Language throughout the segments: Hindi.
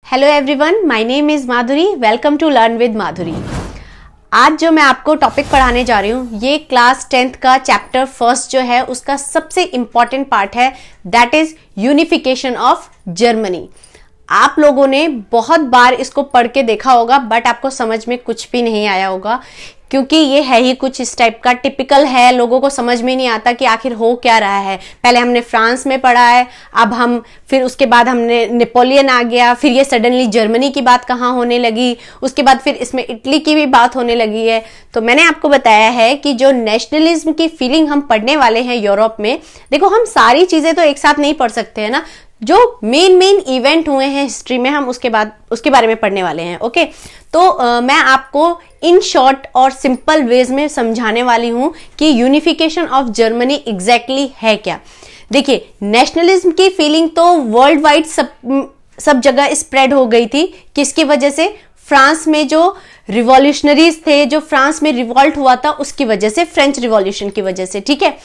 Hello everyone, my name is Madhuri. Welcome to learn with Madhuri. आज जो मैं आपको टॉपिक पढ़ाने जा रही हूँ ये क्लास 10th का चैप्टर फर्स्ट जो है उसका सबसे इंपॉर्टेंट पार्ट है, that is unification of Germany. आप लोगों ने बहुत बार इसको पढ़ के देखा होगा बट आपको समझ में कुछ भी नहीं आया होगा, क्योंकि ये है ही कुछ इस टाइप का, टिपिकल है। लोगों को समझ में नहीं आता कि आखिर हो क्या रहा है। पहले हमने फ्रांस में पढ़ा है, अब हम फिर उसके बाद हमने नेपोलियन आ गया, फिर ये सडनली जर्मनी की बात कहाँ होने लगी, उसके बाद फिर इसमें इटली की भी बात होने लगी है। तो मैंने आपको बताया है कि जो नेशनलिज्म की फीलिंग हम पढ़ने वाले हैं यूरोप में, देखो हम सारी चीजें तो एक साथ नहीं पढ़ सकते हैं ना, जो मेन इवेंट हुए हैं हिस्ट्री में हम उसके बारे में पढ़ने वाले हैं। ओके, तो मैं आपको इन शॉर्ट और सिंपल वेज में समझाने वाली हूं कि यूनिफिकेशन ऑफ जर्मनी एग्जैक्टली है क्या। देखिए, नेशनलिज्म की फीलिंग तो वर्ल्ड वाइड सब जगह स्प्रेड हो गई थी। किसकी वजह से? फ्रांस में जो रिवॉल्यूशनरीज थे, जो फ्रांस में रिवॉल्ट हुआ था उसकी वजह से, फ्रेंच रिवॉल्यूशन की वजह से। ठीक है,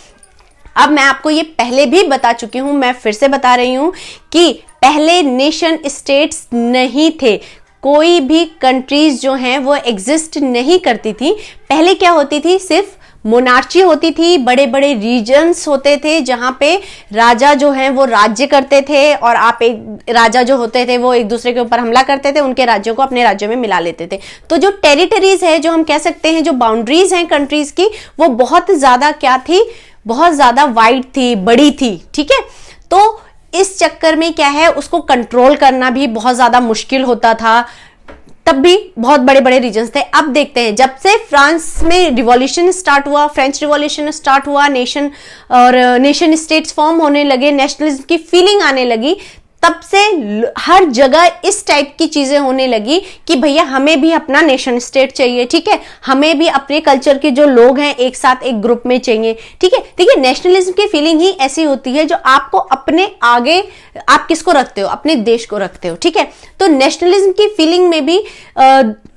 अब मैं आपको ये पहले भी बता चुकी हूं, मैं फिर से बता रही हूं कि पहले नेशन स्टेट्स नहीं थे, कोई भी कंट्रीज जो हैं वो एग्जिस्ट नहीं करती थी। पहले क्या होती थी? सिर्फ मोनार्ची होती थी, बड़े बड़े रीजन्स होते थे जहां पे राजा जो हैं वो राज्य करते थे, और आप एक राजा जो होते थे वो एक दूसरे के ऊपर हमला करते थे, उनके राज्यों को अपने राज्यों में मिला लेते थे। तो जो टेरिटरीज है, जो हम कह सकते हैं जो बाउंड्रीज हैं कंट्रीज की, वो बहुत ज्यादा क्या थी? बहुत ज्यादा वाइड थी, बड़ी थी। ठीक है, तो इस चक्कर में क्या है, उसको कंट्रोल करना भी बहुत ज्यादा मुश्किल होता था। तब भी बहुत बड़े बड़े रीजन्स थे। अब देखते हैं, जब से फ्रांस में रिवॉल्यूशन स्टार्ट हुआ, फ्रेंच रिवॉल्यूशन स्टार्ट हुआ, नेशन स्टेट्स फॉर्म होने लगे, नेशनलिज्म की फीलिंग आने लगी, तब से हर जगह इस टाइप की चीजें होने लगी कि भैया हमें भी अपना नेशन स्टेट चाहिए। ठीक है, हमें भी अपने कल्चर के जो लोग हैं एक साथ एक ग्रुप में चाहिए। ठीक है, देखिए दीजिए की फीलिंग ही ऐसी होती है जो आपको अपने आगे, आप किसको रखते हो? अपने देश को रखते हो। ठीक है, तो नेशनलिज्म की फीलिंग में भी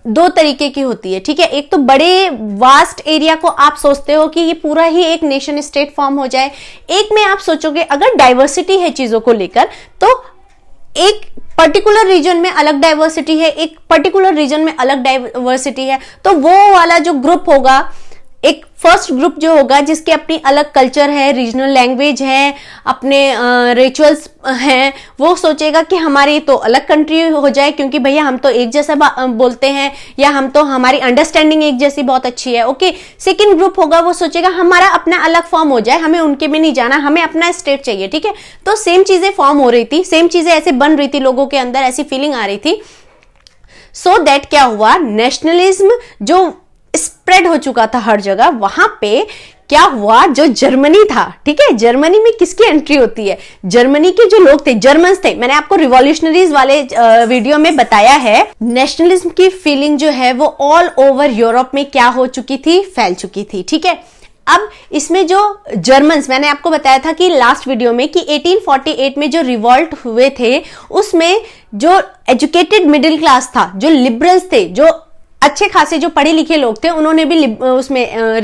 दो तरीके की होती है। ठीक है, एक तो बड़े वास्ट एरिया को आप सोचते हो कि ये पूरा ही एक नेशन स्टेट फॉर्म हो जाए। एक में आप सोचोगे अगर डाइवर्सिटी है चीजों को लेकर, तो एक पर्टिकुलर रीजन में अलग डाइवर्सिटी है, एक पर्टिकुलर रीजन में अलग डाइवर्सिटी है, तो वो वाला जो ग्रुप होगा, एक फर्स्ट ग्रुप जो होगा जिसके अपनी अलग कल्चर है, रीजनल लैंग्वेज है, अपने रिचुअल्स हैं, वो सोचेगा कि हमारी तो अलग कंट्री हो जाए, क्योंकि भैया हम तो एक जैसा बोलते हैं, या हम तो हमारी अंडरस्टैंडिंग एक जैसी बहुत अच्छी है। ओके, सेकंड ग्रुप होगा वो सोचेगा हमारा अपना अलग फॉर्म हो जाए, हमें उनके में नहीं जाना, हमें अपना स्टेट चाहिए। ठीक है, तो सेम चीजें फॉर्म हो रही थी, सेम चीजें ऐसे बन रही थी, लोगों के अंदर ऐसी फीलिंग आ रही थी। सो दैट क्या हुआ, नेशनलिज्म जो स्प्रेड हो चुका था हर जगह, वहां पे क्या हुआ, जो जर्मनी था, ठीक है, जर्मनी में किसकी एंट्री होती है? जर्मनी के जो लोग थे, जर्मन्स थे। मैंने आपको रिवॉल्यूशनरीज वाले वीडियो में बताया है, नेशनलिज्म की फीलिंग जो है वो ऑल ओवर यूरोप में क्या हो चुकी थी? फैल चुकी थी। ठीक है, अब इसमें जो जर्मन्स, मैंने आपको बताया था कि लास्ट वीडियो में कि 1848 में जो रिवॉल्ट हुए थे, उसमें जो एजुकेटेड मिडिल क्लास था, जो लिबरल्स थे, जो अच्छे खासे जो पढ़े लिखे लोग थे, उन्होंने भी उसमें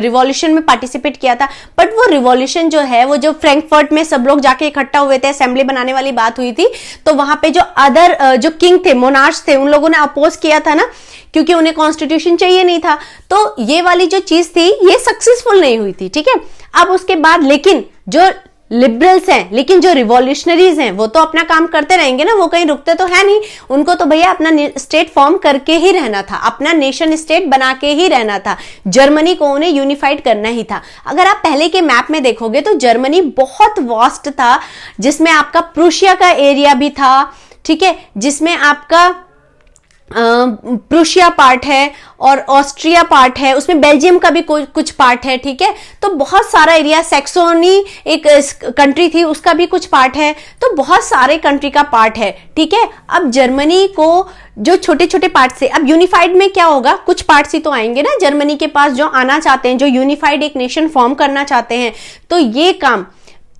रिवॉल्यूशन में पार्टिसिपेट किया था। बट वो रिवॉल्यूशन जो है, वो जो फ्रैंकफर्ट में सब लोग जाके इकट्ठा हुए थे, असेंबली बनाने वाली बात हुई थी, तो वहां पे जो अदर जो किंग थे, मोनार्च थे, उन लोगों ने अपोज किया था ना, क्योंकि उन्हें कॉन्स्टिट्यूशन चाहिए नहीं था। तो ये वाली जो चीज थी ये सक्सेसफुल नहीं हुई थी। ठीक है, अब उसके बाद लेकिन जो लिबरल्स हैं, लेकिन जो रिवॉल्यूशनरीज हैं वो तो अपना काम करते रहेंगे ना, वो कहीं रुकते तो है नहीं, उनको तो भैया अपना स्टेट फॉर्म करके ही रहना था, अपना नेशन स्टेट बना के ही रहना था, जर्मनी को उन्हें यूनिफाइड करना ही था। अगर आप पहले के मैप में देखोगे तो जर्मनी बहुत वास्ट था, जिसमें आपका प्रूशिया का एरिया भी था। ठीक है, जिसमें आपका प्रूशिया पार्ट है और ऑस्ट्रिया पार्ट है, उसमें बेल्जियम का भी कुछ पार्ट है। ठीक है, तो बहुत सारा एरिया, सैक्सोनी एक कंट्री थी, उसका भी कुछ पार्ट है, तो बहुत सारे कंट्री का पार्ट है। ठीक है, अब जर्मनी को जो छोटे छोटे पार्ट से, अब यूनिफाइड में क्या होगा, कुछ पार्ट्स ही तो आएंगे ना जर्मनी के पास, जो आना चाहते हैं, जो यूनिफाइड एक नेशन फॉर्म करना चाहते हैं। तो ये काम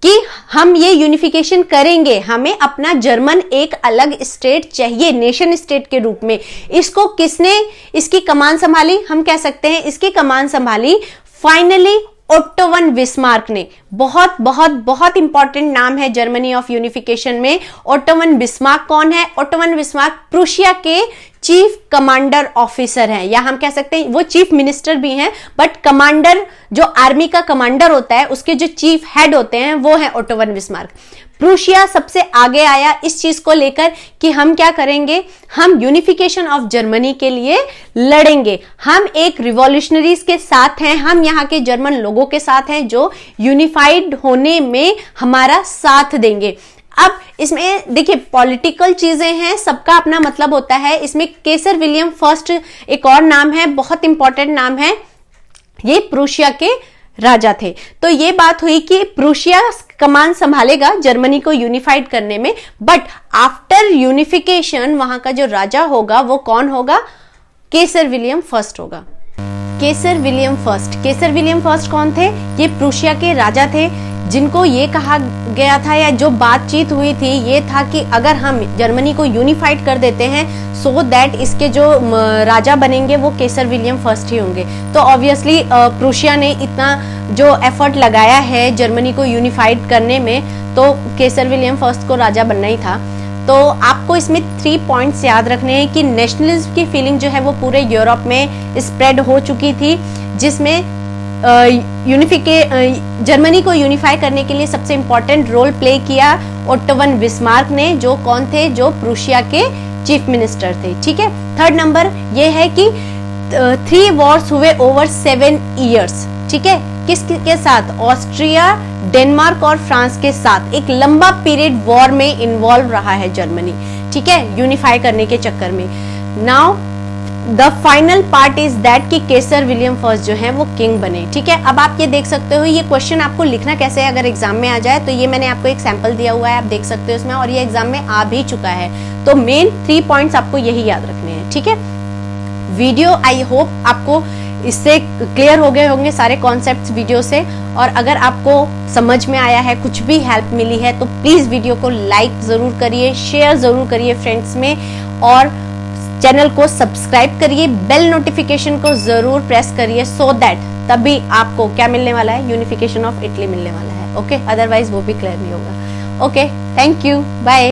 कि हम ये यूनिफिकेशन करेंगे, हमें अपना जर्मन एक अलग स्टेट चाहिए नेशन स्टेट के रूप में। इसको किसने इसकी कमान संभाली? हम कह सकते हैं इसकी कमान संभाली फाइनली ओट्टो वन बिस्मार्क ने। बहुत बहुत बहुत इंपॉर्टेंट नाम है जर्मनी ऑफ यूनिफिकेशन में। ओट्टो वन बिस्मार्क कौन है? ओट्टो वन बिस्मार्क प्रूशिया के चीफ कमांडर ऑफिसर हैं, या हम कह सकते हैं वो चीफ मिनिस्टर भी हैं, बट कमांडर जो आर्मी का कमांडर होता है उसके जो चीफ हेड होते हैं वो है ओट्टो वन बिस्मार्क। प्रूशिया सबसे आगे आया इस चीज को लेकर कि हम क्या करेंगे, हम यूनिफिकेशन ऑफ जर्मनी के लिए लड़ेंगे, हम एक रिवॉल्यूशनरीज के साथ हैं, हम यहाँ के जर्मन लोगों के साथ हैं जो यूनिफाइड होने में हमारा साथ देंगे। अब इसमें देखिए पॉलिटिकल चीजें हैं, सबका अपना मतलब होता है। इसमें केसर विलियम फर्स्ट एक और नाम है, बहुत इंपॉर्टेंट नाम है, ये प्रूशिया के राजा थे। तो ये बात हुई कि प्रूशिया कमान संभालेगा जर्मनी को यूनिफाइड करने में, बट आफ्टर यूनिफिकेशन वहां का जो राजा होगा वो कौन होगा? केसर विलियम फर्स्ट होगा। केसर विलियम फर्स्ट कौन थे? ये प्रूशिया के राजा थे, जिनको ये कहा गया था या जो बातचीत हुई थी ये था कि अगर हम जर्मनी को यूनिफाइड कर देते हैं सो दैट इसके जो राजा बनेंगे वो केसर विलियम फर्स्ट ही होंगे। तो ऑब्वियसली प्रूशिया ने इतना जो एफर्ट लगाया है जर्मनी को यूनिफाइड करने में, तो केसर विलियम फर्स्ट को राजा बनना ही था। तो आपको इसमें 3 पॉइंट्स याद रखने हैं कि नेशनलिज्म की फीलिंग जो है वो पूरे यूरोप में स्प्रेड हो चुकी थी, जिसमें जर्मनी को यूनिफाई करने के लिए सबसे इंपॉर्टेंट रोल प्ले किया ओट्टो वन बिस्मार्क ने, जो कौन थे? जो प्रूशिया के चीफ मिनिस्टर थे। ठीक है, थर्ड नंबर ये है कि 3 वॉर्स हुए ओवर 7 ईयर्स। ठीक है, किसके साथ? ऑस्ट्रिया, डेनमार्क और फ्रांस के साथ एक लंबा पीरियड वॉर में इन्वॉल्व रहा है जर्मनी। ठीक है, यूनिफाई करने के चक्कर में। Now the final part is that कि केसर विलियम फर्स्ट जो है वो किंग बने। ठीक है, अब आप ये देख सकते हो, ये क्वेश्चन आपको लिखना कैसे है अगर एग्जाम में आ जाए, तो ये मैंने आपको एक सैंपल दिया हुआ है, आप देख सकते हो इसमें, और ये एग्जाम में आ भी चुका है। तो मेन 3 पॉइंट्स आपको यही याद रखने हैं। ठीक है, वीडियो आई होप आपको इससे क्लियर हो गए होंगे सारे कॉन्सेप्ट्स वीडियो से, और अगर आपको समझ में आया है, कुछ भी हेल्प मिली है, तो प्लीज वीडियो को लाइक जरूर करिए, शेयर जरूर करिए फ्रेंड्स में, और चैनल को सब्सक्राइब करिए, बेल नोटिफिकेशन को जरूर प्रेस करिए, सो दैट तभी आपको क्या मिलने वाला है? यूनिफिकेशन ऑफ इटली मिलने वाला है। ओके, अदरवाइज वो भी क्लियर नहीं होगा। Okay, thank you, bye.